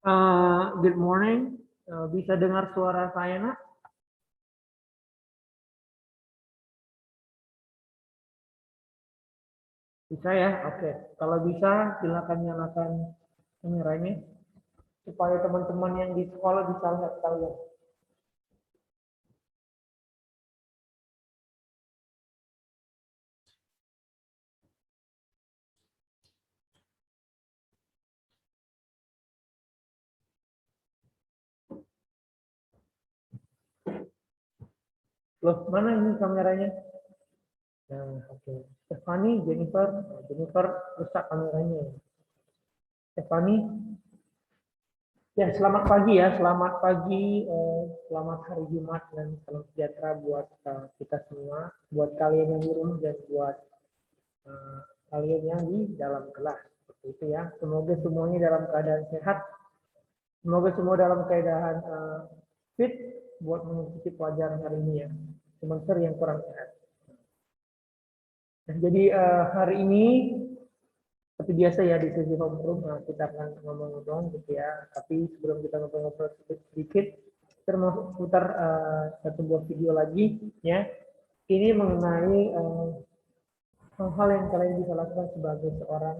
Good morning. Bisa dengar suara saya, Nak? Bisa ya? Oke. Kalau bisa, silakan nyalakan kameranya supaya teman-teman yang di sekolah bisa lihat kalian. Loh, mana ini kameranya? Nah, oke. Stephanie, Jennifer. Nah, Jennifer rusak kameranya. Stephanie, ya selamat pagi ya. Selamat pagi, selamat hari Jumat dan salam sejahtera buat kita semua. Buat kalian yang di rumah dan buat eh, kalian yang di dalam kelas. Seperti itu ya. Semoga semuanya dalam keadaan sehat. Semoga semua dalam keadaan fit buat mengikuti pelajaran hari ini ya. Semester yang kurang sehat. Nah, jadi hari ini seperti biasa ya di sesi homeroom kita akan ngomong-ngomong gitu ya. Tapi sebelum kita ngobrol-ngobrol sedikit, kita mau putar satu buah video lagi ya. Ini mengenai hal-hal yang kalian bisa lakukan sebagai seorang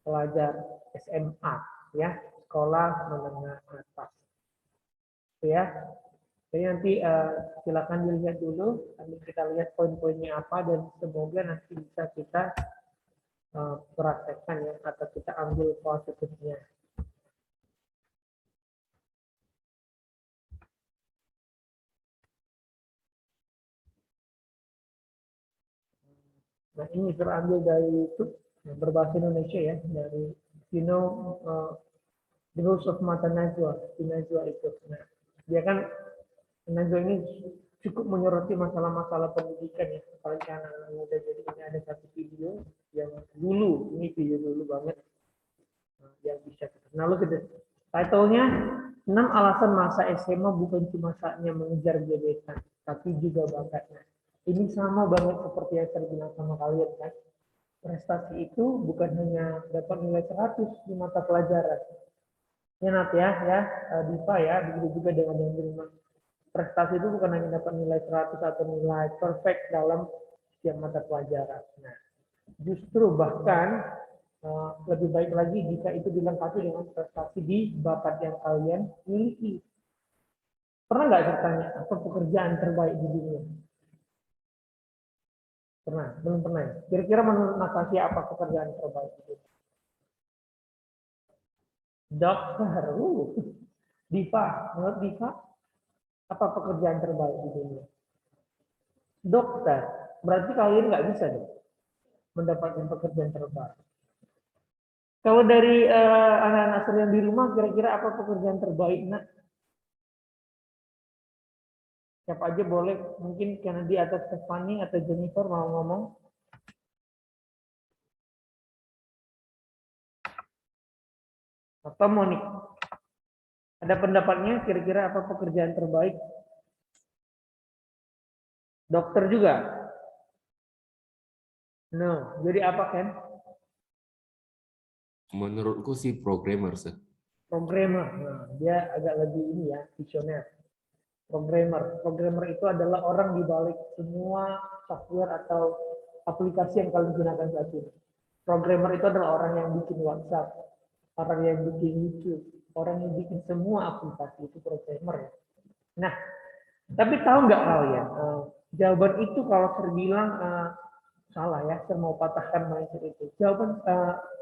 pelajar SMA ya, sekolah menengah atas. Ya. Jadi nanti silakan dilihat dulu, nanti kita lihat poin-poinnya apa dan semoga nanti bisa kita praktekkan ya atau kita ambil positifnya. Nah ini terambil dari YouTube berbahasa Indonesia ya, dari The Rules of Mata Najwa, di Najwa itu. Nah, dia kan Najwa ini cukup menyoroti masalah-masalah pendidikan ya, apalagi anak-anak muda. Jadi ini ada satu video yang dulu, ini video dulu banget yang bisa kita. Nah, lu gitu. Title-nya 6 alasan masa SMA bukan cuma saatnya mengejar gebetan, tapi juga bakatnya. Ini sama banget seperti yang saya bilang sama kalian kan. Prestasi itu bukan hanya dapat nilai 100 di mata pelajaran. Ingat ya, Diva ya, begitu juga dengan yang terima. Prestasi itu bukan hanya dapat nilai 100 atau nilai perfect dalam setiap mata pelajaran. Nah, justru bahkan lebih baik lagi jika itu dilengkapi dengan prestasi di bakat yang kalian miliki. Pernah nggak saya tanya apa pekerjaan terbaik di dunia? Pernah? Belum pernah ya? Kira-kira menurut Natasha apa pekerjaan terbaik di dunia? Dokter. Diva, menurut Diva apa pekerjaan terbaik di dunia? Dokter. Berarti kalian nggak bisa deh mendapatkan pekerjaan terbaik. Kalau dari anak-anak yang di rumah, kira-kira apa pekerjaan terbaik, nak? Siapa aja boleh, mungkin Kennedy atau Stephanie atau Jennifer mau ngomong. Atau Monik, ada pendapatnya kira-kira apa pekerjaan terbaik? Dokter juga? No, jadi apa Ken? Menurutku sih programmer sih. Programmer, nah, dia agak lebih ini ya, visioner. Programmer itu adalah orang di balik semua software atau aplikasi yang kalian gunakan saat ini. Programmer itu adalah orang yang bikin WhatsApp, orang yang bikin YouTube, orang yang bikin semua aplikasi itu programmer. Nah, tapi tahu nggak kalian, jawaban itu kalau terbilang salah ya, saya mau patahkan mindset itu. Jawaban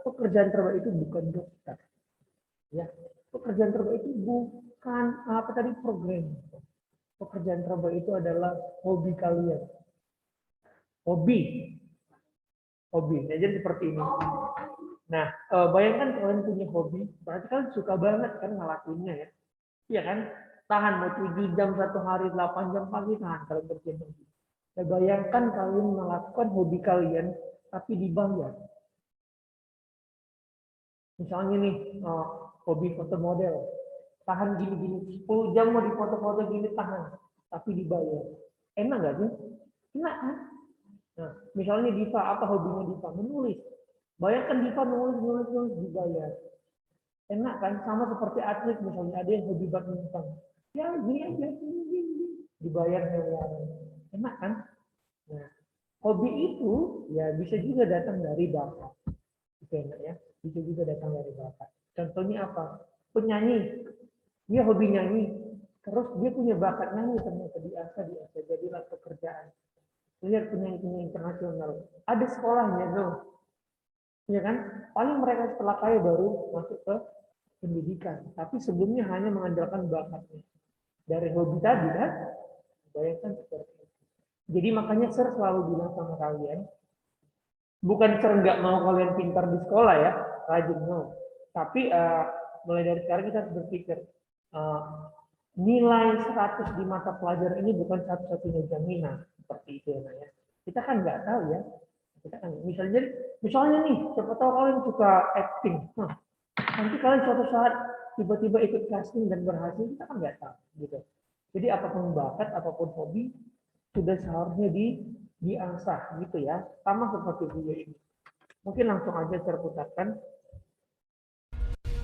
pekerjaan terbaik itu bukan dokter, ya. Pekerjaan terbaik itu bukan apa tadi program. Pekerjaan terbaik itu adalah hobi kalian. Hobi, hobi. Nah, jadi seperti ini. Nah, bayangkan kalian punya hobi, berarti kalian suka banget kan ngelakuinnya ya. Iya kan? Tahan mau 7 jam satu hari, 8 jam pagi tahan kalian kerjain hobi. Nah, bayangkan kalian melakukan hobi kalian tapi dibayar. Misalnya nih, hobi foto model. Tahan gini-gini, 10 jam mau difoto-foto gini tahan, tapi dibayar. Enak nggak sih? Enak kan? Nah, misalnya Diva, apa hobinya Diva? Menulis. Bayangkan Diva nulis dibayar. Enak kan, sama seperti atlet misalnya ada yang hobi badminton. Ya gini aja, gini. Dibayar miliaran. Enak kan? Nah, hobi itu ya bisa juga datang dari bakat. Itu enak ya. Bisa juga datang dari bakat. Contohnya apa? Penyanyi. Dia hobi nyanyi. Terus dia punya bakat nyanyi ternyata diasah. Jadilah pekerjaan. Lihat penyanyi-penyanyi internasional. Ada sekolahnya tuh. Ya kan? Paling mereka setelah kaya baru masuk ke pendidikan. Tapi sebelumnya hanya mengandalkan bakatnya. Dari hobi tadi kan? Bayangkan seperti itu. Jadi makanya Sir selalu bilang sama kalian, bukan Sir nggak mau kalian pintar di sekolah ya, rajin no. Tapi mulai dari sekarang kita harus berpikir, uh, nilai 100 di mata pelajaran ini bukan satu-satunya jaminan seperti itu ya. Kita kan nggak tahu ya. Kita kan misalnya nih, siapa tahu kalian suka acting. Nanti kalian suatu saat tiba-tiba ikut casting dan berhasil, kita kan nggak tahu gitu. Jadi apapun bakat, apapun hobi sudah seharusnya diasah gitu ya. Sama seperti video ini. Mungkin langsung aja terputarkan.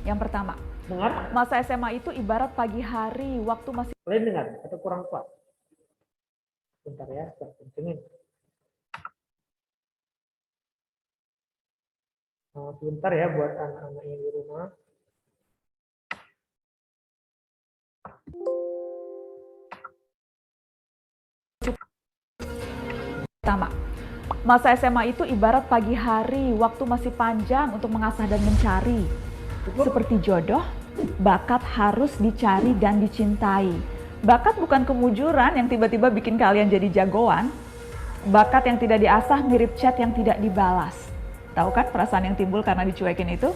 Yang pertama, Dengar? masa SMA itu ibarat pagi hari waktu masih... Kalian dengar atau kurang kuat? Bentar ya, kencengin. Sebentar ya buat anak-anak yang di rumah. Pertama, masa SMA itu ibarat pagi hari waktu masih panjang untuk mengasah dan mencari. Seperti jodoh, bakat harus dicari dan dicintai. Bakat bukan kemujuran yang tiba-tiba bikin kalian jadi jagoan. Bakat yang tidak diasah mirip chat yang tidak dibalas. Tahu kan perasaan yang timbul karena dicuekin itu?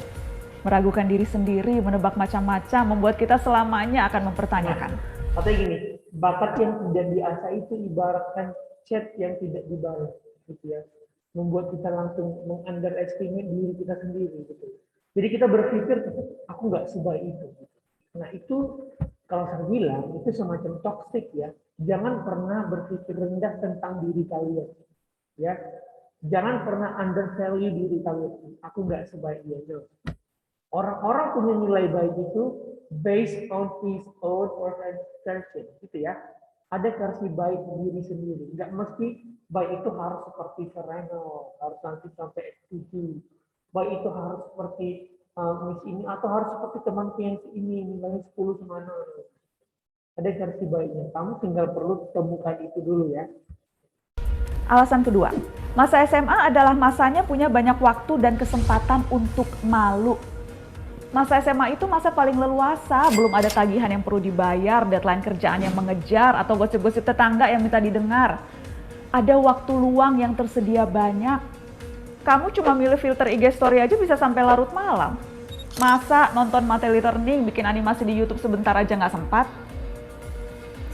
Meragukan diri sendiri, menebak macam-macam, membuat kita selamanya akan mempertanyakan. Katanya gini, bakat yang tidak diasah itu ibaratkan chat yang tidak dibalas, gitu ya. Membuat kita langsung meng-underestimate diri kita sendiri, gitu. Jadi kita berpikir, aku nggak sebaik itu. Nah itu, kalau saya bilang, itu semacam toxic ya. Jangan pernah berpikir rendah tentang diri kalian. Ya, jangan pernah undervalue diri kalian. Aku nggak sebaik dia. Orang-orang punya nilai baik itu based on his own orientation, gitu ya. Ada versi baik diri sendiri. Nggak mesti baik itu harus seperti Sereno, harus nanti sampai S7. Baik itu harus seperti Miss ini atau harus seperti teman yang ini nilainya 10 semana. Ada versi baiknya. Kamu tinggal perlu temukan itu dulu ya. Alasan kedua, masa SMA adalah masanya punya banyak waktu dan kesempatan untuk malu. Masa SMA itu masa paling leluasa, belum ada tagihan yang perlu dibayar, deadline kerjaan yang mengejar, atau gosip-gosip tetangga yang minta didengar. Ada waktu luang yang tersedia banyak. Kamu cuma milih filter IG story aja bisa sampai larut malam. Masa nonton materi learning, bikin animasi di YouTube sebentar aja nggak sempat?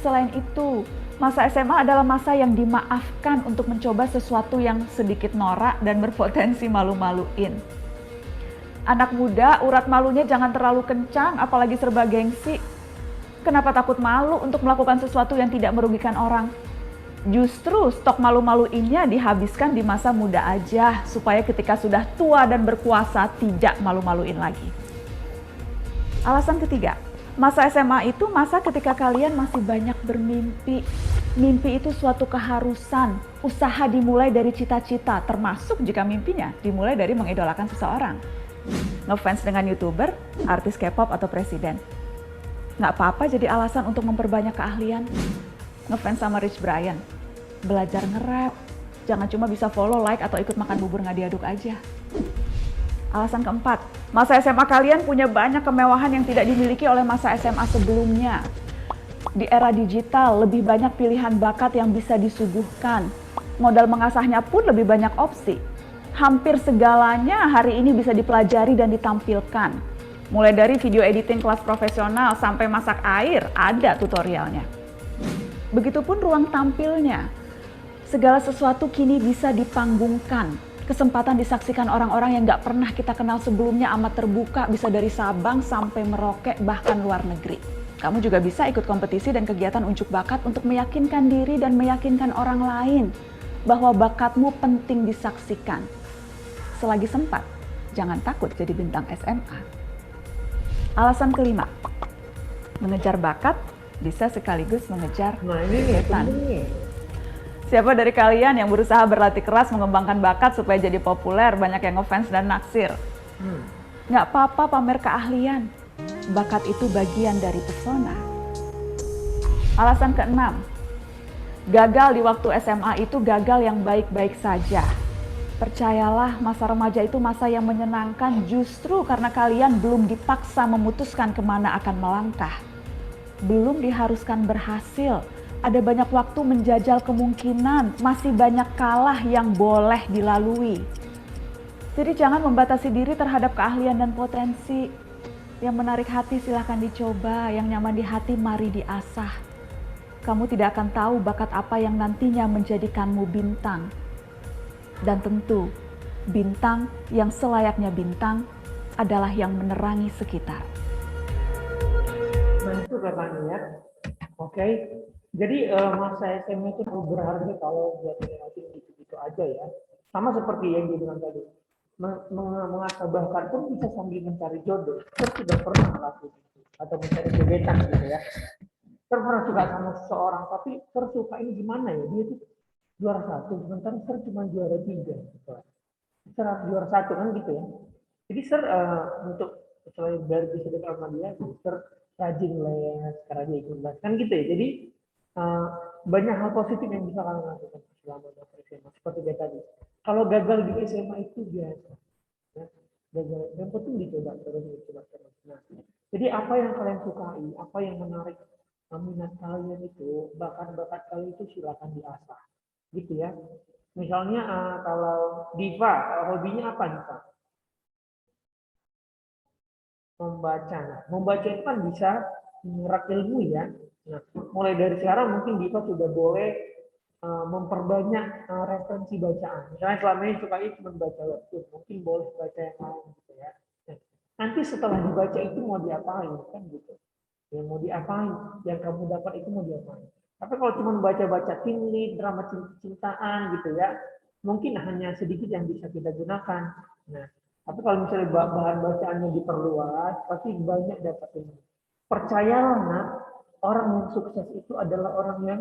Selain itu, masa SMA adalah masa yang dimaafkan untuk mencoba sesuatu yang sedikit norak dan berpotensi malu-maluin. Anak muda, urat malunya jangan terlalu kencang, apalagi serba gengsi. Kenapa takut malu untuk melakukan sesuatu yang tidak merugikan orang? Justru stok malu-maluinnya dihabiskan di masa muda aja, supaya ketika sudah tua dan berkuasa tidak malu-maluin lagi. Alasan ketiga, masa SMA itu masa ketika kalian masih banyak bermimpi. Mimpi itu suatu keharusan, usaha dimulai dari cita-cita, termasuk jika mimpinya dimulai dari mengidolakan seseorang. Ngefans dengan YouTuber, artis K-pop atau presiden. Nggak apa-apa jadi alasan untuk memperbanyak keahlian. Ngefans sama Rich Brian, belajar nge-rap. Jangan cuma bisa follow, like, atau ikut makan bubur nggak diaduk aja. Alasan keempat, masa SMA kalian punya banyak kemewahan yang tidak dimiliki oleh masa SMA sebelumnya. Di era digital, lebih banyak pilihan bakat yang bisa disuguhkan. Modal mengasahnya pun lebih banyak opsi. Hampir segalanya hari ini bisa dipelajari dan ditampilkan. Mulai dari video editing kelas profesional sampai masak air, ada tutorialnya. Begitupun ruang tampilnya. Segala sesuatu kini bisa dipanggungkan. Kesempatan disaksikan orang-orang yang gak pernah kita kenal sebelumnya amat terbuka, bisa dari Sabang sampai Merauke, bahkan luar negeri. Kamu juga bisa ikut kompetisi dan kegiatan unjuk bakat untuk meyakinkan diri dan meyakinkan orang lain bahwa bakatmu penting disaksikan. Selagi sempat, jangan takut jadi bintang SMA. Alasan kelima, mengejar bakat bisa sekaligus mengejar Nah ini nih, kesulitan. penting nih. Siapa dari kalian yang berusaha berlatih keras mengembangkan bakat supaya jadi populer, banyak yang ngefans dan naksir? Nggak apa-apa pamer keahlian, bakat itu bagian dari pesona. Alasan keenam, gagal di waktu SMA itu gagal yang baik-baik saja. Percayalah, masa remaja itu masa yang menyenangkan justru karena kalian belum dipaksa memutuskan kemana akan melangkah. Belum diharuskan berhasil, ada banyak waktu menjajal kemungkinan, masih banyak kalah yang boleh dilalui. Jadi jangan membatasi diri terhadap keahlian dan potensi. Yang menarik hati silahkan dicoba, yang nyaman di hati mari diasah. Kamu tidak akan tahu bakat apa yang nantinya menjadikanmu bintang. Dan tentu, bintang yang selayaknya bintang adalah yang menerangi sekitar. Nah itu katanya ya. Oke. Jadi masa SMA itu berharga kalau buat generasi gitu-gitu aja ya. Sama seperti yang dia bilang tadi. Mengasah bakat pun bisa sambil mencari jodoh. Saya sudah pernah ngelakuin itu. Atau mencari gebetan gitu ya. Saya pernah suka sama seseorang, tapi saya suka ini gimana ya? Dia tuh juara 1, sementara saya cuma juara 3. Gitu. Saya juara 1 kan gitu ya. Jadi saya untuk selain biar bisa dekat sama dia, saya rajin les, karena dia ikut les kan gitu ya. Jadi banyak hal positif yang bisa kalian lakukan selama masa SMA. Seperti dia tadi. Kalau gagal di SMA itu biasa. Ya. Gagal, yang penting dicoba terus, dicoba terus. Nah, jadi apa yang kalian sukai, apa yang menarik minat kalian itu, bakat-bakat kalian itu silakan diasah, gitu ya. Misalnya kalau Diva, hobinya apa Diva? Membaca. Nah, membaca itu kan bisa menyerap ilmu ya. Nah, mulai dari sekarang mungkin Diva sudah boleh memperbanyak referensi bacaan. Misalnya selama ini suka itu membaca webtoon, mungkin boleh baca yang lain gitu ya. Nah, nanti setelah dibaca itu mau diapain kan gitu. Yang mau diapain, yang kamu dapat itu mau diapain. Tapi kalau cuma baca-baca teen lead, drama cintaan gitu ya, mungkin hanya sedikit yang bisa kita gunakan. Nah, tapi kalau misalnya bahan bacaannya diperluas, pasti banyak dapat ilmu. Percayalah, nak, orang yang sukses itu adalah orang yang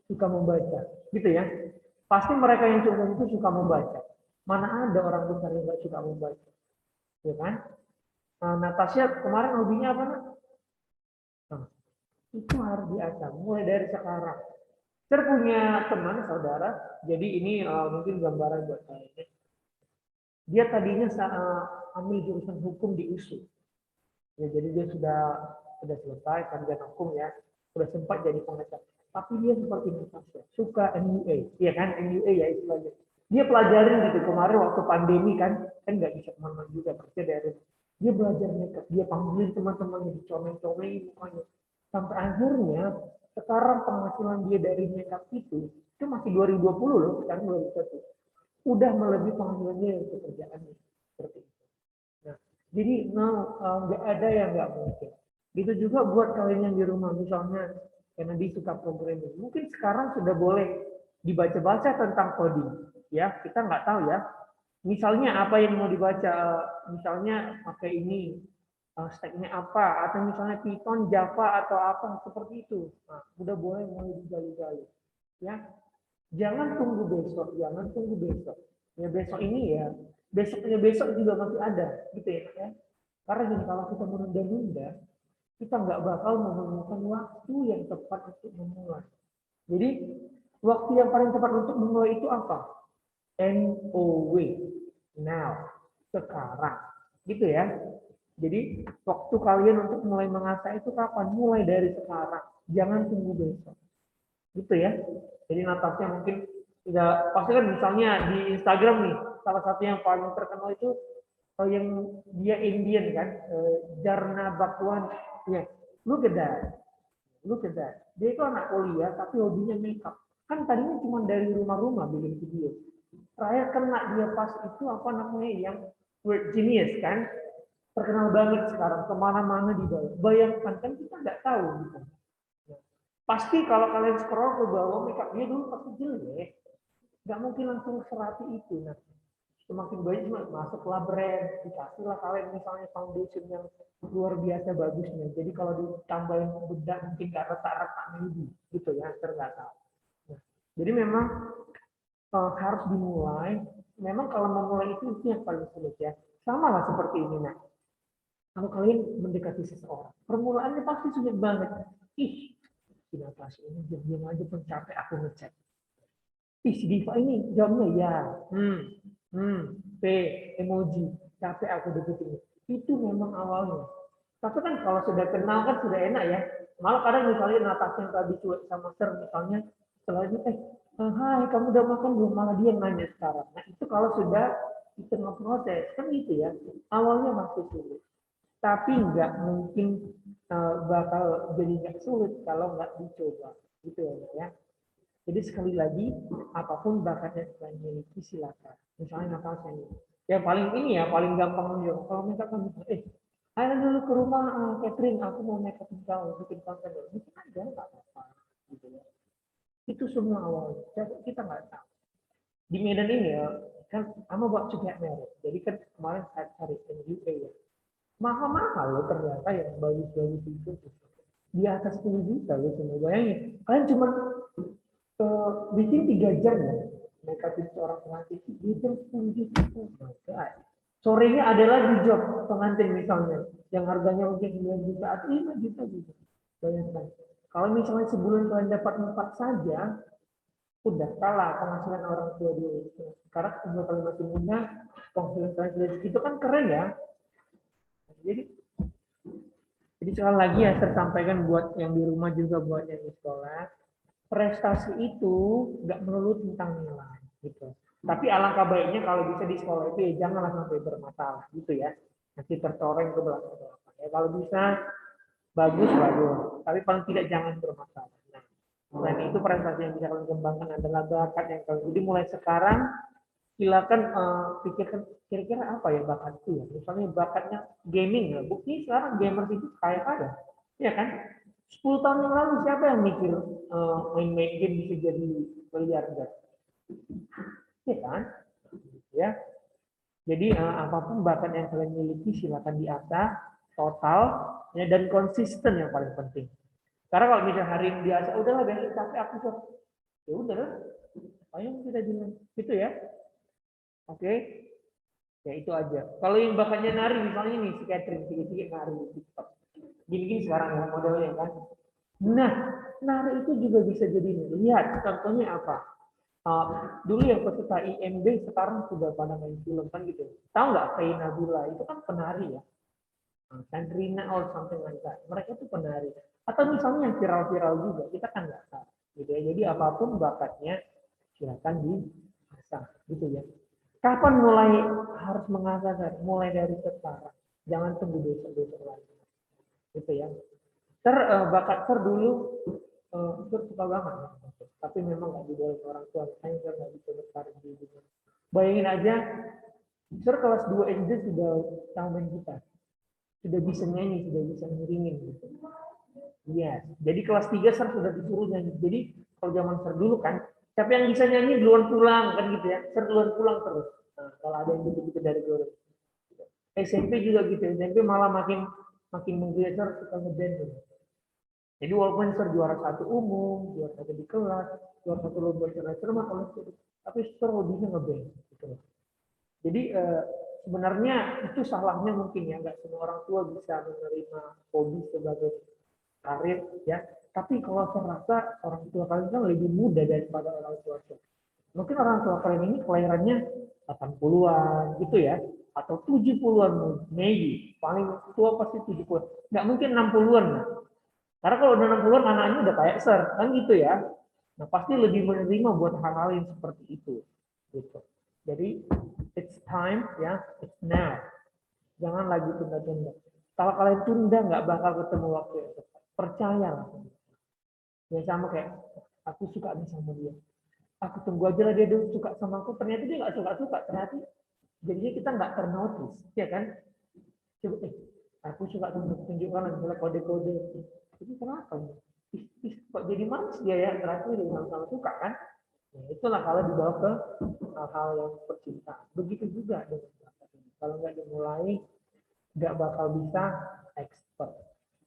suka membaca, gitu ya. Pasti mereka yang sukses itu suka membaca. Mana ada orang besar yang nggak suka membaca, ya kan? Nah, Natasha kemarin hobinya apa, nak? Nah, itu harus diasah mulai dari sekarang. Saya punya teman saudara, jadi ini mungkin gambaran buat kalian. Dia tadinya ambil jurusan hukum di USU. Ya, jadi dia sudah selesai sarjana hukum ya, sudah sempat jadi pengacara. Tapi dia seperti Natasha, suka MUA, ya kan MUA ya istilahnya. Dia pelajarin gitu kemarin waktu pandemi kan nggak bisa kemana-mana juga kerja dari. Dia belajar makeup, dia panggilin teman-temannya, dicomel-comelin mukanya. Sampai akhirnya sekarang penghasilan dia dari makeup itu masih 2020 loh, sekarang 2021. Udah melebihi penghasilan dia yang pekerjaannya. Seperti itu. Nah, jadi nggak ada yang nggak mungkin. Itu juga buat kalian yang di rumah, misalnya karena dia suka programming. Mungkin sekarang sudah boleh dibaca-baca tentang coding. Ya, kita nggak tahu ya. Misalnya apa yang mau dibaca, misalnya pakai ini, stack-nya apa, atau misalnya Python, Java, atau apa, seperti itu. Nah, udah boleh mulai digali-gali. Ya, jangan tunggu besok, jangan tunggu besok. Ya besok ini ya, besoknya besok juga masih ada, gitu ya. Karena gini, kalau kita menunda-nunda, kita nggak bakal menemukan waktu yang tepat untuk memulai. Jadi, waktu yang paling tepat untuk memulai itu apa? NOW, now, sekarang, gitu ya. Jadi waktu kalian untuk mulai mengasah itu kapan? Mulai dari sekarang, jangan tunggu besok, gitu ya. Jadi Natasha mungkin tidak pasti kan misalnya di Instagram nih, salah satu yang paling terkenal itu yang dia Indian kan, Jarna Bhagwan, ya, look at that, look at that. Dia itu anak kuliah tapi hobinya makeup. Kan tadinya cuma dari rumah-rumah bikin video. Terakhir kena dia pas itu apa namanya yang Word Genius kan, terkenal banget sekarang kemana-mana di bawah. Bayangkan kan kita nggak tahu gitu. Pasti kalau kalian scroll ke bawah makeup dia dulu pasti jelek, nggak mungkin langsung serapi itu. Nah, semakin banyak masuklah brand, dikasihlah kalian misalnya foundation yang luar biasa bagusnya. Jadi kalau ditambahin bedak mungkin nggak retak-retak maybe gitu ya, nggak tahu. Nah, jadi memang harus dimulai. Memang kalau memulai itu yang paling sulit ya. Sama lah seperti ini nah. Kalau kalian mendekati seseorang, permulaannya pasti sulit banget. Ih, si Natasha ini diam-diam aja pun capek aku ngechat. Ih, si Diva ini jawabnya ya. P, emoji. Capek aku deketin. Itu memang awalnya. Tapi kan kalau sudah kenal kan sudah enak ya. Malah kadang misalnya Natasha yang tadi cuek sama Ser misalnya, setelah itu, hai kamu udah makan belum? Malah dia yang nanya sekarang. Nah itu kalau sudah di tengah proses, kan gitu ya. Awalnya masih sulit. Tapi nggak mungkin bakal jadi nggak sulit kalau nggak dicoba. Gitu ya. Jadi sekali lagi, apapun bakatnya yang miliki silakan. Misalnya Natasha ini. Yang paling ini ya, paling gampang nih. Kalau misalkan, ayo dulu ke rumah Catherine, aku mau make up kau, bikin konten. Itu aja nggak apa-apa. Gitu ya. Itu semua awalnya. Kita nggak tahu. Di Medan ini ya, kan I'm about to get married. Jadi kan kemarin saya cari NUA ya. Mahal-mahal loh ternyata yang bagus-bagus itu. Di atas 10 juta loh semua. Bayangin, kalian cuma bikin 3 jam ya. Make up seorang pengantin bikin 10 juta. Oh my God. Sorenya adalah di job pengantin misalnya. Yang harganya mungkin 9 juta atau 5 juta gitu. Bayangkan. Kalau misalnya sebulan kalian dapat 4 saja, udah kalah penghasilan orang tua dulu. Sekarang umur kalian masih muda, penghasilan kalian itu kan keren ya. Jadi sekali lagi ya saya sampaikan buat yang di rumah juga buat yang di sekolah, prestasi itu nggak melulu tentang nilai gitu. Tapi alangkah baiknya kalau bisa di sekolah itu ya janganlah sampai bermasalah gitu ya. Nanti tercoreng ke belakang. Ya, kalau bisa bagus. Tapi paling tidak jangan bermasalah. Nah, selain itu prestasi yang bisa kalian kembangkan adalah bakat yang kalian. Jadi mulai sekarang silakan pikirkan kira-kira apa ya bakatku ya. Misalnya bakatnya gaming ya. Bukti sekarang gamers itu kaya-kaya. Ya kan? 10 tahun yang lalu siapa yang mikir main-main game bisa jadi miliarder? Ya kan? Ya. Jadi apapun bakat yang kalian miliki silakan diasah total ya, dan konsisten yang paling penting. Karena kalau misalnya hari ini diasah, udahlah besok capek aku tuh. Ya udahlah. Apa yang kita bilang? Gitu ya. Oke. Ya itu aja. Kalau yang bakatnya nari misalnya nih si Catherine sedikit nari di TikTok. Gini-gini sekarang ya modelnya kan. Nah, nari itu juga bisa jadi nih. Lihat contohnya apa? Dulu yang peserta IMB sekarang sudah pada main film kan gitu. Tahu nggak Faye Nabila itu kan penari ya. Sandrina or something like that. Mereka itu penari. Atau misalnya yang viral-viral juga kita kan nggak tahu. Gitu ya. Jadi apapun bakatnya silakan diasah gitu ya. Kapan mulai harus mengasah? Mulai dari sekarang. Jangan tunggu besok-besok lagi. Gitu ya. Bakat dulu suka banget. Tapi memang nggak dibolehin orang tua. Saya nggak bisa berkarir di dunia. Bayangin aja, kelas 2 SD sudah tahu main gitar. Sudah bisa nyanyi, sudah bisa ngiringin. Gitu. Iya. Jadi kelas 3 sudah disuruh nyanyi. Jadi kalau zaman dulu kan, siapa yang bisa nyanyi duluan pulang kan gitu ya. Duluan pulang terus. Nah, kalau ada yang begitu dari guru. SMP juga gitu. SMP malah makin menggeser suka ngeband. Gitu. Jadi walaupun juara 1 umum, juara 1 di kelas, juara 1 lomba cerama kalau tapi lebihnya ngeband. Gitu. Jadi sebenarnya itu salahnya mungkin ya, nggak semua orang tua bisa menerima hobi sebagai karir ya. Tapi kalau saya rasa orang tua kalian kan lebih muda daripada orang tua saya. Mungkin orang tua kalian ini kelahirannya 80-an gitu ya, atau 70-an maybe. Paling tua pasti 70-an. Nggak mungkin 60-an. Karena kalau udah 60-an anaknya udah kayak Ser, kan gitu ya. Nah, pasti lebih menerima buat hal-hal yang seperti itu. Gitu. Jadi it's time ya, it's now. Jangan lagi tunda-tunda. Kalau kalian tunda nggak bakal ketemu waktu yang tepat. Percayalah. Ya sama kayak aku suka nih sama dia. Aku tunggu aja lah dia dulu suka sama aku. Ternyata dia nggak suka. Ternyata jadinya kita nggak ternotis, ya kan? Coba aku suka tunjukkan misalnya kode-kode. Jadi kenapa? Kok jadi manis dia ya? Ternyata dia sama suka kan? Nah, itulah kalau dibawa ke hal-hal yang percintaan. Begitu juga dengan bakat ini. Kalau nggak dimulai, nggak bakal bisa expert.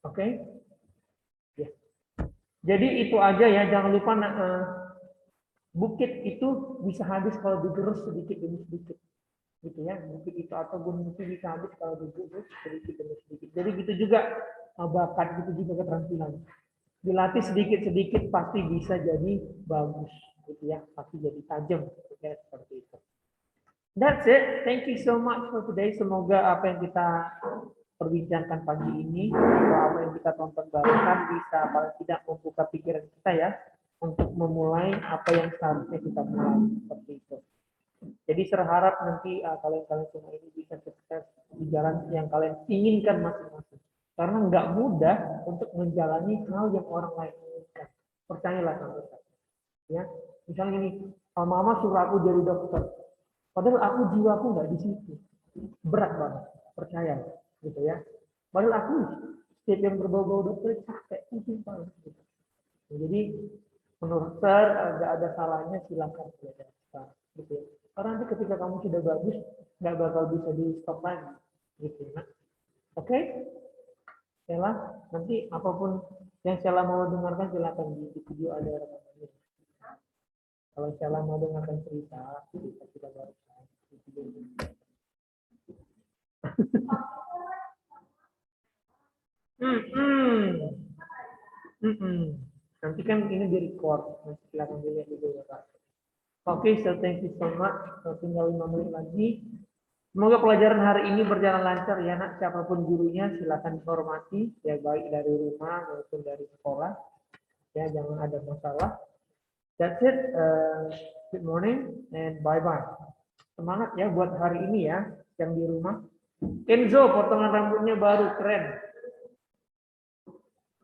Oke? Ya. Jadi itu aja ya. Jangan lupa bukit itu bisa habis kalau digerus sedikit demi sedikit. Gitu ya. Bukit itu atau gunung itu bisa habis kalau digerus sedikit demi sedikit. Jadi gitu juga bakat, gitu juga keterampilan. Dilatih sedikit-sedikit pasti bisa jadi bagus, gitu ya, pasti jadi tajam, ya, seperti itu. That's it. Thank you so much for today. Semoga apa yang kita perbincangkan pagi ini atau apa yang kita tonton barusan bisa paling tidak membuka pikiran kita ya untuk memulai apa yang seharusnya kita mulai, seperti itu. Jadi saya harap nanti kalian-kalian semua ini bisa sukses di jalan yang kalian inginkan masing-masing. Karena nggak mudah untuk menjalani hal yang orang lain inginkan. Percayalah sama saya. Ya, misalnya ini, mama suruh aku jadi dokter. Padahal aku jiwaku nggak di situ. Berat banget, percaya, gitu ya. Padahal aku setiap yang berbau-bau dokter capek, pusing banget. Gitu. Jadi menurut saya nggak ada salahnya silakan belajar. Gitu ya. Karena nanti ketika kamu sudah bagus, nggak bakal bisa di stop lagi. Gitu ya. Oke? Sheila, nanti apapun yang Sheila mau dengarkan silakan di video ada rekamannya. Kalau Sheila mau dengarkan cerita, kita baru di video ini. Nanti kan ini di record, nanti silakan dilihat di video. Oke, so thank you so much. Tinggal 5 menit lagi. Semoga pelajaran hari ini berjalan lancar ya nak. Siapapun gurunya silakan dihormati ya, baik dari rumah maupun dari sekolah. Ya, jangan ada masalah. That's it. Good morning and bye bye. Semangat ya buat hari ini ya yang di rumah. Enzo potongan rambutnya baru keren.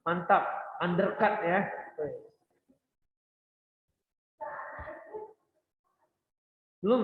Mantap, undercut ya. Belum.